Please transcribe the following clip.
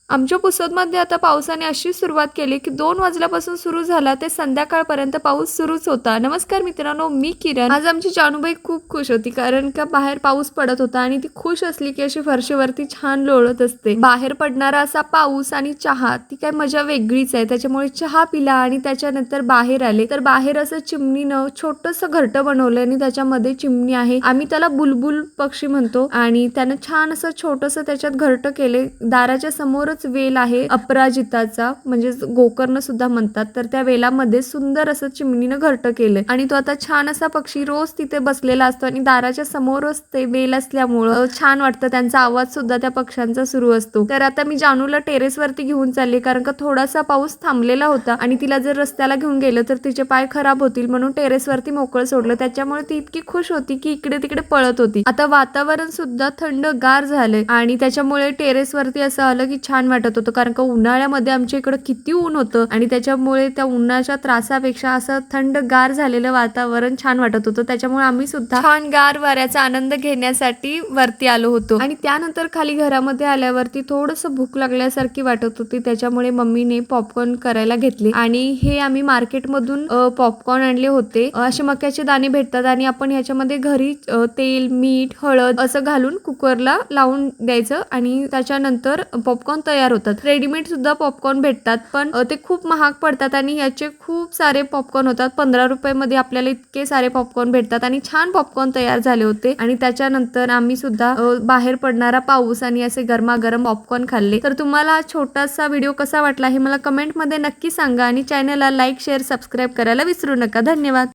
आमच्या पुसदमध्ये आता पावसाने अशी सुरुवात केली की 2 वाजल्यापासून सुरू झाला ते संध्याकाळपर्यंत पाऊस सुरूच होता. नमस्कार मित्रांनो, मी किरण. आज आमची जानूबाई खूप खुश होती कारण का बाहेर पाऊस पडत होता आणि ती खुश असली की अशी फरशीवरती छान लोळत असते. बाहेर पडणारा असा पाऊस आणि चहा, ती काय मजा वेगळीच आहे. त्याच्यामुळे चहा पिला आणि त्याच्यानंतर बाहेर आले तर बाहेर असं चिमणीनं छोटंसं घरटं बनवलं आणि त्याच्यामध्ये चिमणी आहे. आम्ही त्याला बुलबुल पक्षी म्हणतो आणि त्यानं छान असं छोटंसं त्याच्यात घरटं केले. दाराच्या समोर वेल आहे अपराजिताचा, म्हणजे गोकर्ण सुद्धा म्हणतात. तर त्या वेलामध्ये सुंदर असं चिमणीनं घरटं केलंय आणि तो आता छान असा पक्षी रोज तिथे बसलेला असतो आणि दाराच्या समोरच ते वेल असल्यामुळं छान वाटतं. त्यांचा आवाज सुद्धा त्या पक्ष्यांचा सुरू असतो. तर आता मी जानूला टेरेस वरती घेऊन चालले कारण का थोडासा पाऊस थांबलेला होता आणि तिला जर रस्त्याला घेऊन गेलं तर तिचे पाय खराब होतील म्हणून टेरेस वरती मोकळं सोडलं. त्याच्यामुळे ती इतकी खुश होती की इकडे तिकडे पळत होती. आता वातावरण सुद्धा थंडगार झालंय आणि त्याच्यामुळे टेरेस वरती असं आलं की छान वाटत होतं कारण का उन्हाळ्यामध्ये आमच्या इकडं किती ऊन होतं आणि त्याच्यामुळे त्या उन्हाच्या त्रासापेक्षा असं थंडगार झालेलं वातावरण छान वाटत होतं. त्याच्यामुळे आम्ही सुद्धा छान गार वाऱ्याचा आनंद घेण्यासाठी वरती आलो होतो आणि त्यानंतर खाली घरामध्ये आल्यावरती थोडंसं भूक लागल्यासारखी वाटत होती. त्याच्यामुळे मम्मीने पॉपकॉर्न करायला घेतले आणि हे आम्ही मार्केटमधून पॉपकॉर्न आणले होते. असे मक्याचे दाणे भेटतात आणि आपण ह्याच्यामध्ये घरी तेल, मीठ, हळद असं घालून कुकरला लावून द्यायचं आणि त्याच्यानंतर पॉपकॉर्न तयार होतात. रेडीमेड सुद्धा पॉपकॉर्न भेटतात पण ते खूप महाग पडतात आणि याचे खूप सारे पॉपकॉर्न होतात. 15 रुपयामध्ये आपल्याला इतके सारे पॉपकॉर्न भेटतात आणि छान पॉपकॉर्न तयार झाले होते. आणि त्याच्यानंतर आम्ही सुद्धा बाहेर पडणारा पाऊस आणि असे गरमागरम पॉपकॉर्न खाल्ले. तर तुम्हाला हा छोटासा व्हिडिओ कसा वाटला हे मला कमेंट मध्ये नक्की सांगा आणि चॅनलला लाईक, शेअर, सबस्क्राईब करायला विसरू नका. धन्यवाद.